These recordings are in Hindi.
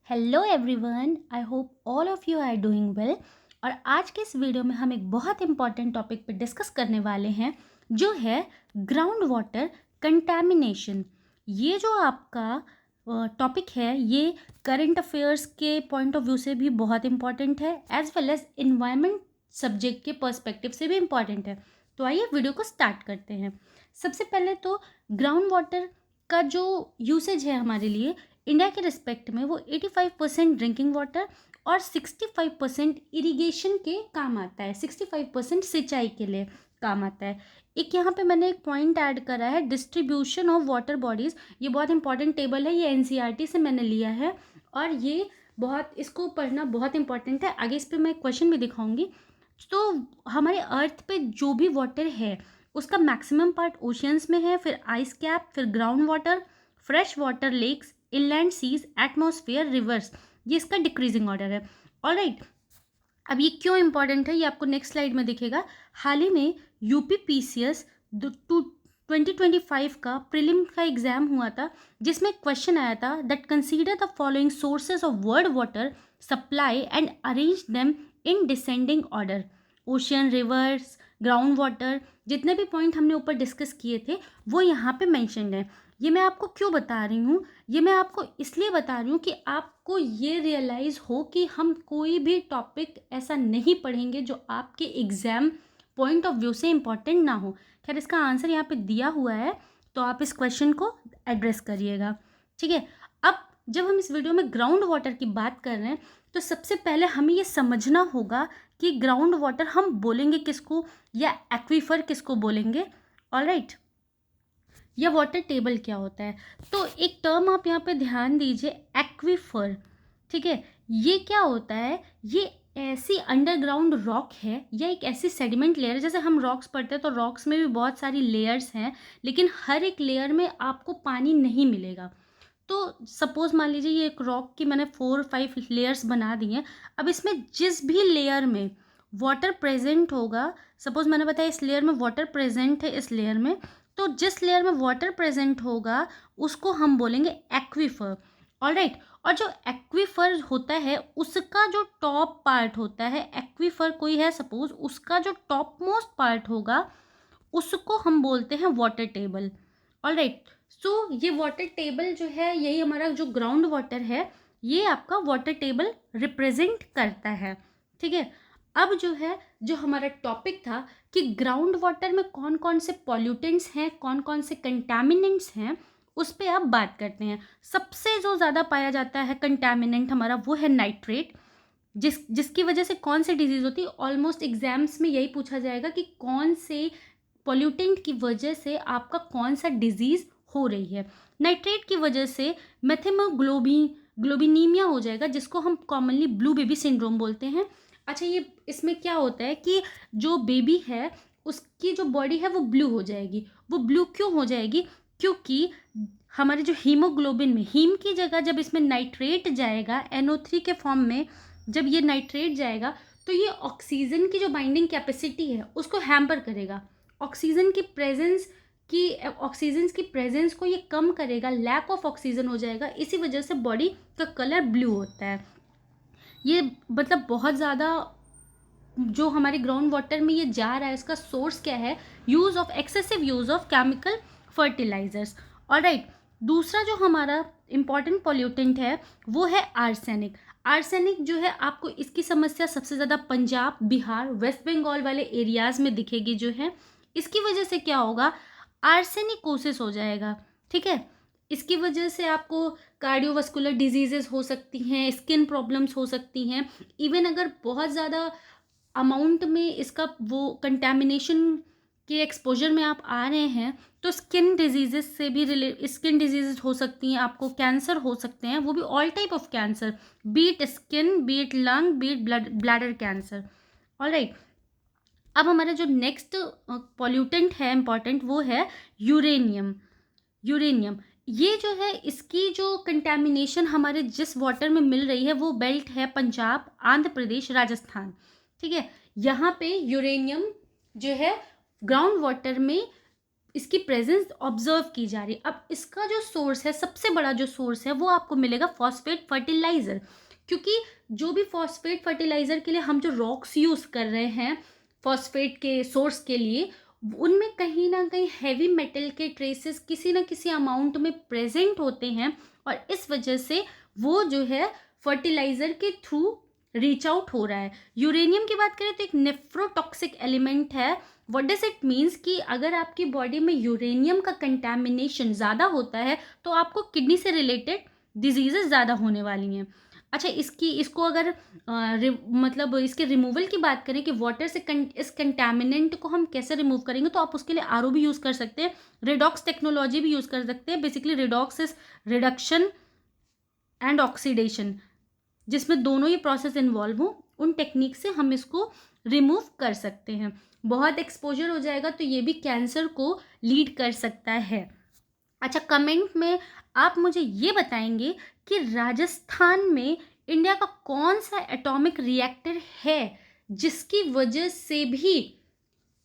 Hello everyone, I hope all of you are doing well. और आज के इस वीडियो में हम एक बहुत इंपॉर्टेंट टॉपिक पे डिस्कस करने वाले हैं, जो है ग्राउंड वाटर कंटैमिनेशन। ये जो आपका टॉपिक है, ये करंट अफेयर्स के पॉइंट ऑफ व्यू से भी बहुत इंपॉर्टेंट है, as well as environment subject के पर्सपेक्टिव से भी इम्पॉर्टेंट है। तो आइए वीडियो को स्टार्ट करते हैं। सबसे पहले तो ग्राउंड वाटर का जो यूसेज है हमारे लिए इंडिया के रिस्पेक्ट में, वो 85% ड्रिंकिंग वाटर और 65% इरिगेशन के काम आता है, 65% सिंचाई के लिए काम आता है। एक यहाँ पे मैंने एक पॉइंट ऐड करा है, डिस्ट्रीब्यूशन ऑफ वाटर बॉडीज़। ये बहुत इंपॉर्टेंट टेबल है, ये एनसीईआरटी से मैंने लिया है और ये इसको पढ़ना बहुत इंपॉर्टेंट है। आगे इस पर मैं क्वेश्चन भी दिखाऊंगी। तो हमारे अर्थ पे जो भी वाटर है उसका मैक्सिमम पार्ट ओशियंस में है, फिर आइस कैप, फिर ground water, fresh water lakes, inland seas, atmosphere, rivers. ये इसका डिक्रीजिंग ऑर्डर है। ऑलराइट, अब ये क्यों इंपॉर्टेंट है ये आपको नेक्स्ट स्लाइड में दिखेगा। हाल ही में यूपीपीसीएस 2025 का प्रीलिम का एग्जाम हुआ था, जिसमें क्वेश्चन आया था that consider the following sources of world water supply and arrange them in descending order. Ocean, reverse, ground water, जितने भी पॉइंट हमने ऊपर डिस्कस किए थे वो यहाँ पे मेंशन्ड है। ये मैं आपको क्यों बता रही हूँ, ये मैं आपको इसलिए बता रही हूँ कि आपको ये रियलाइज़ हो कि हम कोई भी टॉपिक ऐसा नहीं पढ़ेंगे जो आपके एग्ज़ाम पॉइंट ऑफ व्यू से इम्पॉर्टेंट ना हो। खैर, इसका आंसर यहाँ पे दिया हुआ है, तो आप इस क्वेश्चन को एड्रेस करिएगा, ठीक है। अब जब हम इस वीडियो में ग्राउंड वाटर की बात कर रहे हैं, तो सबसे पहले हमें ये समझना होगा कि ग्राउंड वाटर हम बोलेंगे किसको या एक्वीफर किसको बोलेंगे। ऑलराइट, या वाटर टेबल क्या होता है। तो एक टर्म आप यहाँ पे ध्यान दीजिए, एक्वीफर, ठीक है। ये क्या होता है, ये ऐसी अंडरग्राउंड रॉक है या एक ऐसी सेडिमेंट लेयर। जैसे हम रॉक्स पढ़ते हैं तो रॉक्स में भी बहुत सारी लेयर्स हैं, लेकिन हर एक लेयर में आपको पानी नहीं मिलेगा। तो सपोज मान लीजिए ये एक रॉक की मैंने 4-5 लेयर्स बना दी हैं। अब इसमें जिस भी लेयर में वाटर प्रेजेंट होगा, सपोज मैंने बताया इस लेयर में वाटर प्रेजेंट है, इस लेयर में, तो जिस लेयर में वाटर प्रेजेंट होगा उसको हम बोलेंगे एक्वीफर। ऑलराइट, और जो एक्वीफर होता है उसका जो टॉप पार्ट होता है, एक्वीफर कोई है सपोज, उसका जो टॉप मोस्ट पार्ट होगा उसको हम बोलते हैं वाटर टेबल। ऑलराइट, सो ये वाटर टेबल जो है, यही हमारा जो ग्राउंड वाटर है, ये आपका वाटर टेबल रिप्रेजेंट करता है, ठीक है। अब जो है, जो हमारा टॉपिक था कि ग्राउंड वाटर में कौन कौन से पॉल्यूटेंट्स हैं, कौन कौन से कंटैमिनेंट्स हैं, उस पर आप बात करते हैं। सबसे जो ज़्यादा पाया जाता है कंटैमिनेंट हमारा, वो है नाइट्रेट, जिसकी वजह से कौन सी डिजीज़ होती है। ऑलमोस्ट एग्जाम्स में यही पूछा जाएगा कि कौन से पॉल्यूटेंट की वजह से आपका कौन सा डिजीज़ हो रही है। नाइट्रेट की वजह से ग्लोबिनीमिया हो जाएगा, जिसको हम कॉमनली ब्लू बेबी सिंड्रोम बोलते हैं। अच्छा, ये इसमें क्या होता है कि जो बेबी है उसकी जो बॉडी है वो ब्लू हो जाएगी। वो ब्लू क्यों हो जाएगी, क्योंकि हमारे जो हीमोग्लोबिन में, हीम की जगह जब इसमें नाइट्रेट जाएगा NO3 के फॉर्म में, जब ये नाइट्रेट जाएगा तो ये ऑक्सीजन की जो बाइंडिंग कैपेसिटी है उसको हैम्पर करेगा। ऑक्सीजन की प्रेजेंस को ये कम करेगा, लैक ऑफ ऑक्सीजन हो जाएगा, इसी वजह से बॉडी का कलर ब्लू होता है। ये मतलब बहुत ज़्यादा जो हमारे ग्राउंड वाटर में ये जा रहा है, इसका सोर्स क्या है, excessive use of chemical fertilisers. Alright, दूसरा जो हमारा इम्पॉर्टेंट पॉल्यूटेंट है वो है आर्सेनिक। आर्सेनिक जो है, आपको इसकी समस्या सबसे ज़्यादा पंजाब, बिहार, वेस्ट बंगाल वाले एरियाज़ में दिखेगी जो है। इसकी वजह से क्या होगा, आर्सेनिकोसिस हो जाएगा, ठीक है। इसकी वजह से आपको कार्डियोवास्कुलर डिजीजेस हो सकती हैं, स्किन प्रॉब्लम्स हो सकती हैं। इवन अगर बहुत ज़्यादा अमाउंट में इसका वो कंटेमिनेशन के एक्सपोजर में आप आ रहे हैं, तो स्किन डिजीजेस से भी स्किन डिजीजेस हो सकती हैं, आपको कैंसर हो सकते हैं, वो भी all type of cancer, be it skin, be it lung, be it bladder cancer. Alright, अब हमारा जो नेक्स्ट पॉल्यूटेंट है इम्पॉर्टेंट, वो है यूरेनियम। यूरेनियम ये जो है, इसकी जो कंटेमिनेशन हमारे जिस वाटर में मिल रही है वो बेल्ट है पंजाब, आंध्र प्रदेश, राजस्थान, ठीक है। यहाँ पे यूरेनियम जो है ग्राउंड वाटर में इसकी प्रेजेंस ऑब्जर्व की जा रही है। अब इसका जो सोर्स है, सबसे बड़ा जो सोर्स है, वो आपको मिलेगा फॉस्फेट फर्टिलाइज़र, क्योंकि जो भी फॉस्फेट फर्टिलाइज़र के लिए हम जो रॉक्स यूज़ कर रहे हैं फॉस्फेट के सोर्स के लिए, उनमें कहीं ना कहीं हैवी मेटल के ट्रेसेस किसी ना किसी अमाउंट में प्रेजेंट होते हैं, और इस वजह से वो जो है फर्टिलाइज़र के थ्रू रीच आउट हो रहा है। यूरेनियम की बात करें तो एक नेफ्रोटॉक्सिक एलिमेंट है। व्हाट डज इट मीन्स कि अगर आपकी बॉडी में यूरेनियम का कंटैमिनेशन ज़्यादा होता है तो आपको किडनी से रिलेटेड डिजीजेस ज़्यादा होने वाली हैं। अच्छा, इसको अगर मतलब इसके रिमूवल की बात करें कि वाटर से इस कंटैमिनेंट को हम कैसे रिमूव करेंगे, तो आप उसके लिए आरओ भी यूज़ कर सकते हैं, रिडॉक्स टेक्नोलॉजी भी यूज़ कर सकते हैं। Basically redox is reduction and oxidation, जिसमें दोनों ही प्रोसेस इन्वॉल्व हो, उन टेक्निक से हम इसको रिमूव कर सकते हैं। बहुत एक्सपोजर हो जाएगा तो ये भी कैंसर को लीड कर सकता है। अच्छा, कमेंट में आप मुझे ये बताएंगे कि राजस्थान में इंडिया का कौन सा एटॉमिक रिएक्टर है जिसकी वजह से भी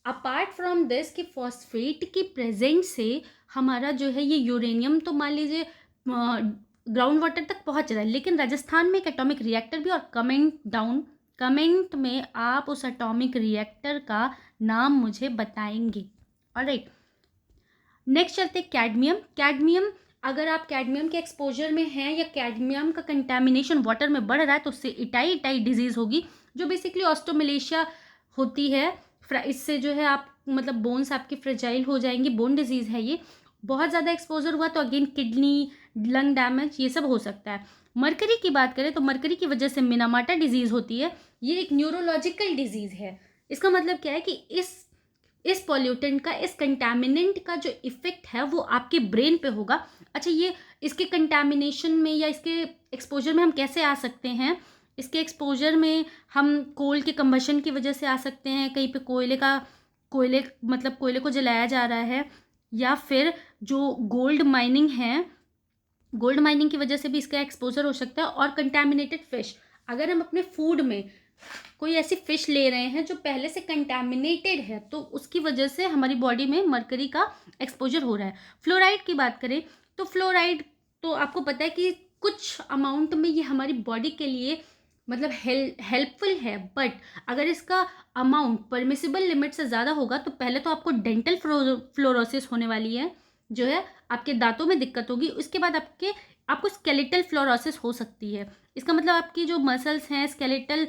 अपार्ट फ्रॉम दिस कि फॉस्फेट की प्रेजेंट से हमारा जो है ये यूरेनियम तो मान लीजिए ग्राउंड वाटर तक पहुंच रहा है, लेकिन राजस्थान में एक एटॉमिक रिएक्टर भी। और कमेंट में आप उस एटॉमिक रिएक्टर का नाम मुझे बताएंगे। ऑलराइट, नेक्स्ट चलते हैं कैडमियम। अगर आप कैडमियम के एक्सपोजर में हैं या कैडमियम का कंटेमिनेशन वाटर में बढ़ रहा है तो उससे इटाई डिजीज़ होगी, जो बेसिकली ऑस्टोमलेशिया होती है। इससे जो है आप मतलब बोन्स आपकी फ्रेजाइल हो जाएंगी, बोन डिजीज़ है ये। बहुत ज़्यादा एक्सपोजर हुआ तो अगेन किडनी, लंग डैमेज, ये सब हो सकता है। मरकरी की बात करें तो मरकरी की वजह से मिनामाटा डिजीज़ होती है। ये एक न्यूरोलॉजिकल डिजीज़ है। इसका मतलब क्या है कि इस पॉल्यूटेंट का, इस कंटैमिनेंट का जो इफेक्ट है वो आपके ब्रेन पे होगा। अच्छा, ये इसके कंटैमिनेशन में या इसके एक्सपोजर में हम कैसे आ सकते हैं? इसके एक्सपोजर में हम कोल के कंबशन की वजह से आ सकते हैं, कहीं पे कोयले को जलाया जा रहा है, या फिर जो गोल्ड माइनिंग की वजह से भी इसका एक्सपोजर हो सकता है। और कंटैमिनेटेड फिश, अगर हम अपने फूड में कोई ऐसी फिश ले रहे हैं जो पहले से कंटैमिनेटेड है तो उसकी वजह से हमारी बॉडी में मरकरी का एक्सपोजर हो रहा है। फ्लोराइड की बात करें तो फ्लोराइड तो आपको पता है कि कुछ अमाउंट में ये हमारी बॉडी के लिए मतलब हेल्पफुल है, बट अगर इसका अमाउंट परमिसिबल लिमिट से ज़्यादा होगा तो पहले तो आपको डेंटल फ्लोरोसिस होने वाली है, जो है आपके दांतों में दिक्कत होगी। उसके बाद आपको स्केलेटल फ्लोरोसिस हो सकती है। इसका मतलब आपकी जो मसल्स हैं, स्केलेटन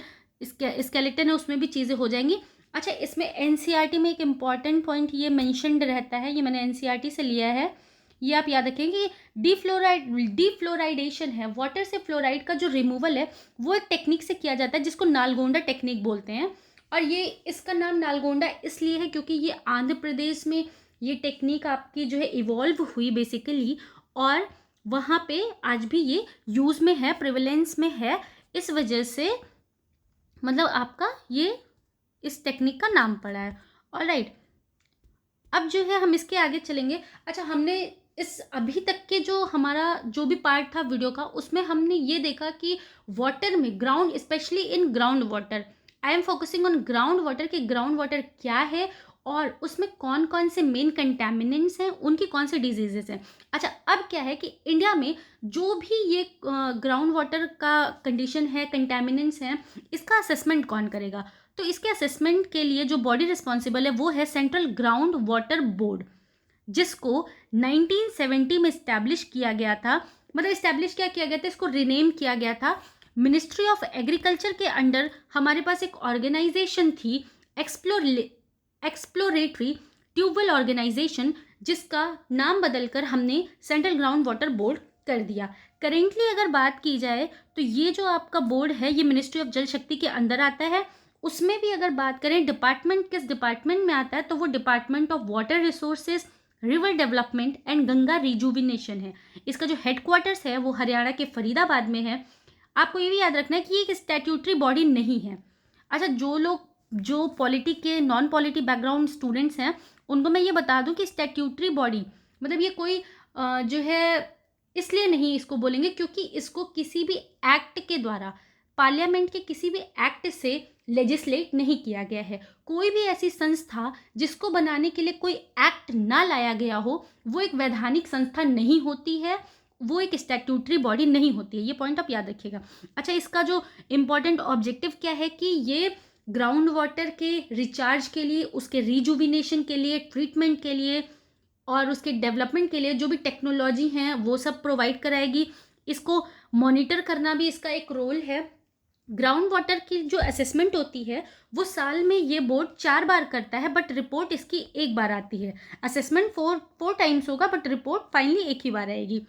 है, उसमें भी चीज़ें हो जाएंगी। अच्छा, इसमें एनसीईआरटी में एक इम्पॉर्टेंट पॉइंट ये मेंशन्ड रहता है, ये मैंने एनसीईआरटी से लिया है, ये आप याद रखें कि डीफ्लोराइडेशन है, वाटर से फ्लोराइड का जो रिमूवल है वो एक टेक्निक से किया जाता है जिसको नालगोंडा टेक्निक बोलते हैं। और ये इसका नाम नालगोंडा इसलिए है क्योंकि ये आंध्र प्रदेश में ये टेक्निक आपकी जो है इवॉल्व हुई बेसिकली, और वहाँ पे आज भी ये यूज़ में है, प्रिवलेंस में है। इस वजह से मतलब आपका ये इस टेक्निक का नाम पड़ा है। ऑलराइट, अब जो है हम इसके आगे चलेंगे। अच्छा, हमने इस अभी तक के जो हमारा जो भी पार्ट था वीडियो का, उसमें हमने ये देखा कि वाटर में ground, specially in ground water, I am focusing on ground water, कि ग्राउंड वाटर क्या है और उसमें कौन कौन से मेन कंटैमिनेंट्स हैं, उनकी कौन सी डिजीजेस हैं। अच्छा, अब क्या है कि इंडिया में जो भी ये ग्राउंड वाटर का कंडीशन है, कंटैमिनेंट्स हैं, इसका असेसमेंट कौन करेगा? तो इसके असेसमेंट के लिए जो बॉडी रिस्पॉन्सिबल है वो है सेंट्रल ग्राउंड वाटर बोर्ड, जिसको 1970 में इस्टेब्लिश किया गया था। मतलब इस्टेब्लिश क्या किया गया था, इसको रिनेम किया गया था। मिनिस्ट्री ऑफ एग्रीकल्चर के अंडर हमारे पास एक ऑर्गेनाइजेशन थी, एक्सप्लोरेटरी ट्यूबवेल ऑर्गेनाइजेशन, जिसका नाम बदलकर हमने सेंट्रल ग्राउंड वाटर बोर्ड कर दिया। करेंटली अगर बात की जाए तो ये जो आपका बोर्ड है ये मिनिस्ट्री ऑफ जल शक्ति के अंदर आता है। उसमें भी अगर बात करें डिपार्टमेंट किस डिपार्टमेंट में आता है, तो वो department of water resources, river development and Ganga rejuvenation है। इसका जो हेडक्वार्टर्स है वो हरियाणा के फरीदाबाद में है। आपको ये भी याद रखना है कि ये एक स्टैट्यूटरी बॉडी नहीं है। अच्छा, जो पॉलिटी के नॉन पॉलिटी बैकग्राउंड स्टूडेंट्स हैं उनको मैं ये बता दूं कि स्टैट्यूटरी बॉडी मतलब ये कोई जो है इसलिए नहीं इसको बोलेंगे क्योंकि इसको किसी भी एक्ट के द्वारा पार्लियामेंट के किसी भी एक्ट से लेजिस्लेट नहीं किया गया है। कोई भी ऐसी संस्था जिसको बनाने के लिए कोई एक्ट ना लाया गया हो, वो एक वैधानिक संस्था नहीं होती है, वो एक स्टैट्यूटरी बॉडी नहीं होती है। ये पॉइंट आप याद रखिएगा। अच्छा, इसका जो इम्पोर्टेंट ऑब्जेक्टिव क्या है कि ये ग्राउंड वाटर के रिचार्ज के लिए, उसके रिजुविनेशन के लिए, ट्रीटमेंट के लिए और उसके डेवलपमेंट के लिए जो भी टेक्नोलॉजी हैं वो सब प्रोवाइड कराएगी। इसको मॉनिटर करना भी इसका एक रोल है। ग्राउंड वाटर की जो असेसमेंट होती है वो साल में ये बोर्ड 4 बार करता है, बट रिपोर्ट इसकी 1 बार आती है। असेसमेंट 4 टाइम्स होगा, बट रिपोर्ट फाइनली 1 ही बार आएगी।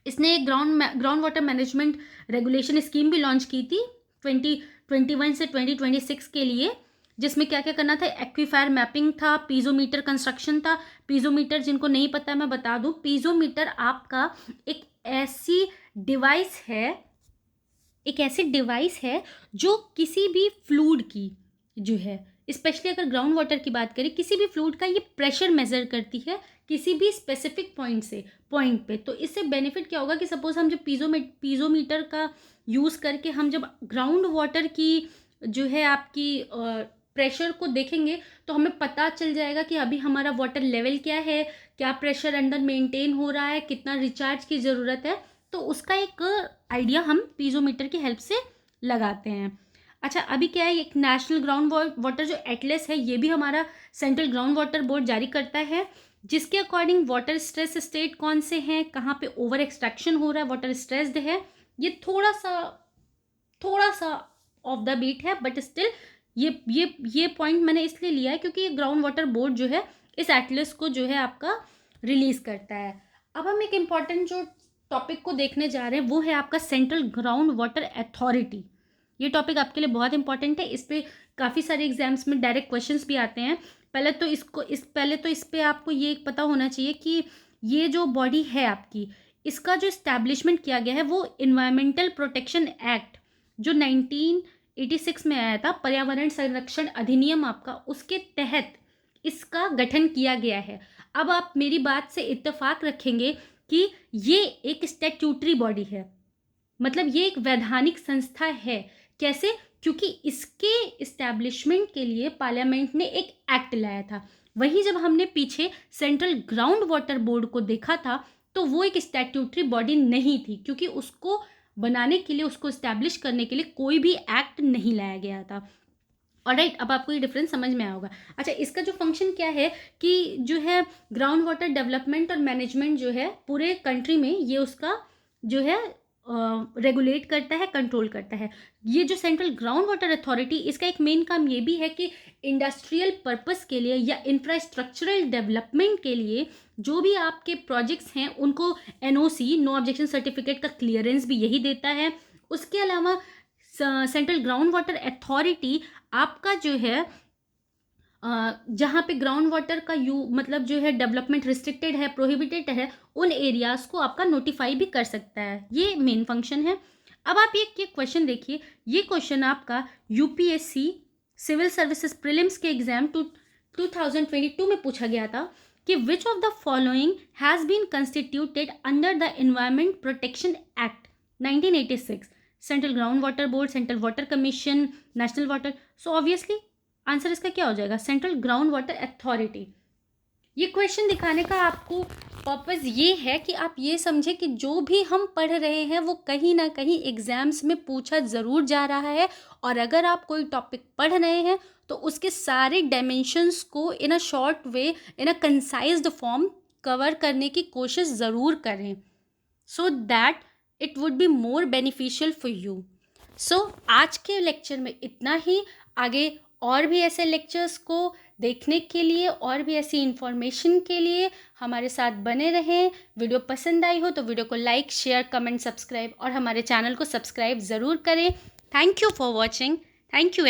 इसने एक ground water management regulation scheme भी लॉन्च की थी 2021 से 2026 के लिए, जिसमें क्या क्या करना था। एक्वीफायर मैपिंग था, पीजोमीटर कंस्ट्रक्शन था। पीजोमीटर जिनको नहीं पता मैं बता दूं, पीजोमीटर आपका एक ऐसी डिवाइस है जो किसी भी फ्लूइड की जो है, स्पेशली अगर ग्राउंड वाटर की बात करें, किसी भी फ्लूइड का ये प्रेशर मेजर करती है किसी भी स्पेसिफिक पॉइंट पे। तो इससे बेनिफिट क्या होगा कि सपोज हम जब पीजोमीटर का यूज़ करके हम जब ग्राउंड वाटर की जो है आपकी प्रेशर को देखेंगे तो हमें पता चल जाएगा कि अभी हमारा वाटर लेवल क्या है, क्या प्रेशर अंडर मेंटेन हो रहा है, कितना रिचार्ज की ज़रूरत है। तो उसका एक आइडिया हम पीजोमीटर की हेल्प से लगाते हैं। अच्छा, अभी क्या है, एक नेशनल ग्राउंड वाटर जो एटलस है ये भी हमारा सेंट्रल ग्राउंड वाटर बोर्ड जारी करता है, जिसके अकॉर्डिंग वाटर स्ट्रेस स्टेट कौन से हैं, कहाँ पे ओवर एक्सट्रैक्शन हो रहा है, वाटर स्ट्रेस्ड है। ये थोड़ा सा ऑफ द बीट है, बट स्टिल ये पॉइंट मैंने इसलिए लिया है क्योंकि ये ग्राउंड वाटर बोर्ड जो है इस एटलस को जो है आपका रिलीज करता है। अब हम एक इम्पॉर्टेंट जो टॉपिक को देखने जा रहे हैं वो है आपका सेंट्रल ग्राउंड वाटर अथॉरिटी। ये टॉपिक आपके लिए बहुत इंपॉर्टेंट है। इस पे काफ़ी सारे एग्जाम्स में डायरेक्ट क्वेश्चंस भी आते हैं। पहले तो इस पे आपको ये पता होना चाहिए कि ये जो बॉडी है आपकी, इसका जो इस्टेब्लिशमेंट किया गया है वो इन्वायरमेंटल प्रोटेक्शन एक्ट जो 1986 में आया था, पर्यावरण संरक्षण अधिनियम आपका, उसके तहत इसका गठन किया गया है। अब आप मेरी बात से इत्तेफाक रखेंगे कि ये एक स्टैट्यूटरी बॉडी है, मतलब ये एक वैधानिक संस्था है। कैसे? क्योंकि इसके इस्टेब्लिशमेंट के लिए पार्लियामेंट ने एक एक्ट लाया था। वही जब हमने पीछे सेंट्रल ग्राउंड वाटर बोर्ड को देखा था तो वो एक स्टैट्यूटरी बॉडी नहीं थी, क्योंकि उसको बनाने के लिए, उसको इस्टेब्लिश करने के लिए कोई भी एक्ट नहीं लाया गया था। ऑलराइट, अब आपको ये डिफरेंस समझ में आया होगा। अच्छा, इसका जो फंक्शन क्या है कि जो है ग्राउंड वाटर डेवलपमेंट और मैनेजमेंट जो है पूरे कंट्री में ये उसका जो है रेगुलेट करता है, कंट्रोल करता है। ये जो सेंट्रल ग्राउंड वाटर अथॉरिटी, इसका एक मेन काम ये भी है कि इंडस्ट्रियल पर्पस के लिए या इंफ्रास्ट्रक्चरल डेवलपमेंट के लिए जो भी आपके प्रोजेक्ट्स हैं उनको NOC, नो ऑब्जेक्शन सर्टिफिकेट का क्लियरेंस भी यही देता है। उसके अलावा सेंट्रल ग्राउंड वाटर अथॉरिटी आपका जो है जहाँ पे ग्राउंड वाटर का मतलब जो है डेवलपमेंट रिस्ट्रिक्टेड है, प्रोहिबिटेड है, उन एरियाज़ को आपका नोटिफाई भी कर सकता है। ये मेन फंक्शन है। अब आप ये क्वेश्चन देखिए, ये क्वेश्चन आपका UPSC सिविल सर्विसेज प्रीलिम्स के एग्जाम 2022 में पूछा गया था कि which of the following has been constituted under the environment protection act 1986, central ground water board, central water commission, national water. So obviously answer इसका क्या हो जाएगा? Central ground water authority. ये क्वेश्चन दिखाने का आपको पर्पस ये है कि आप ये समझें कि जो भी हम पढ़ रहे हैं वो कहीं ना कहीं एग्जाम्स में पूछा ज़रूर जा रहा है, और अगर आप कोई टॉपिक पढ़ रहे हैं तो उसके सारे डायमेंशंस को in a short way, in a concised form cover करने की कोशिश ज़रूर करें, so that it would be more beneficial for you. So आज के लेक्चर में इतना ही। आगे और भी ऐसे लेक्चर्स को देखने के लिए और भी ऐसी इन्फॉर्मेशन के लिए हमारे साथ बने रहें। वीडियो पसंद आई हो तो वीडियो को लाइक, शेयर, कमेंट, सब्सक्राइब और हमारे चैनल को सब्सक्राइब ज़रूर करें। Thank you for watching. Thank you.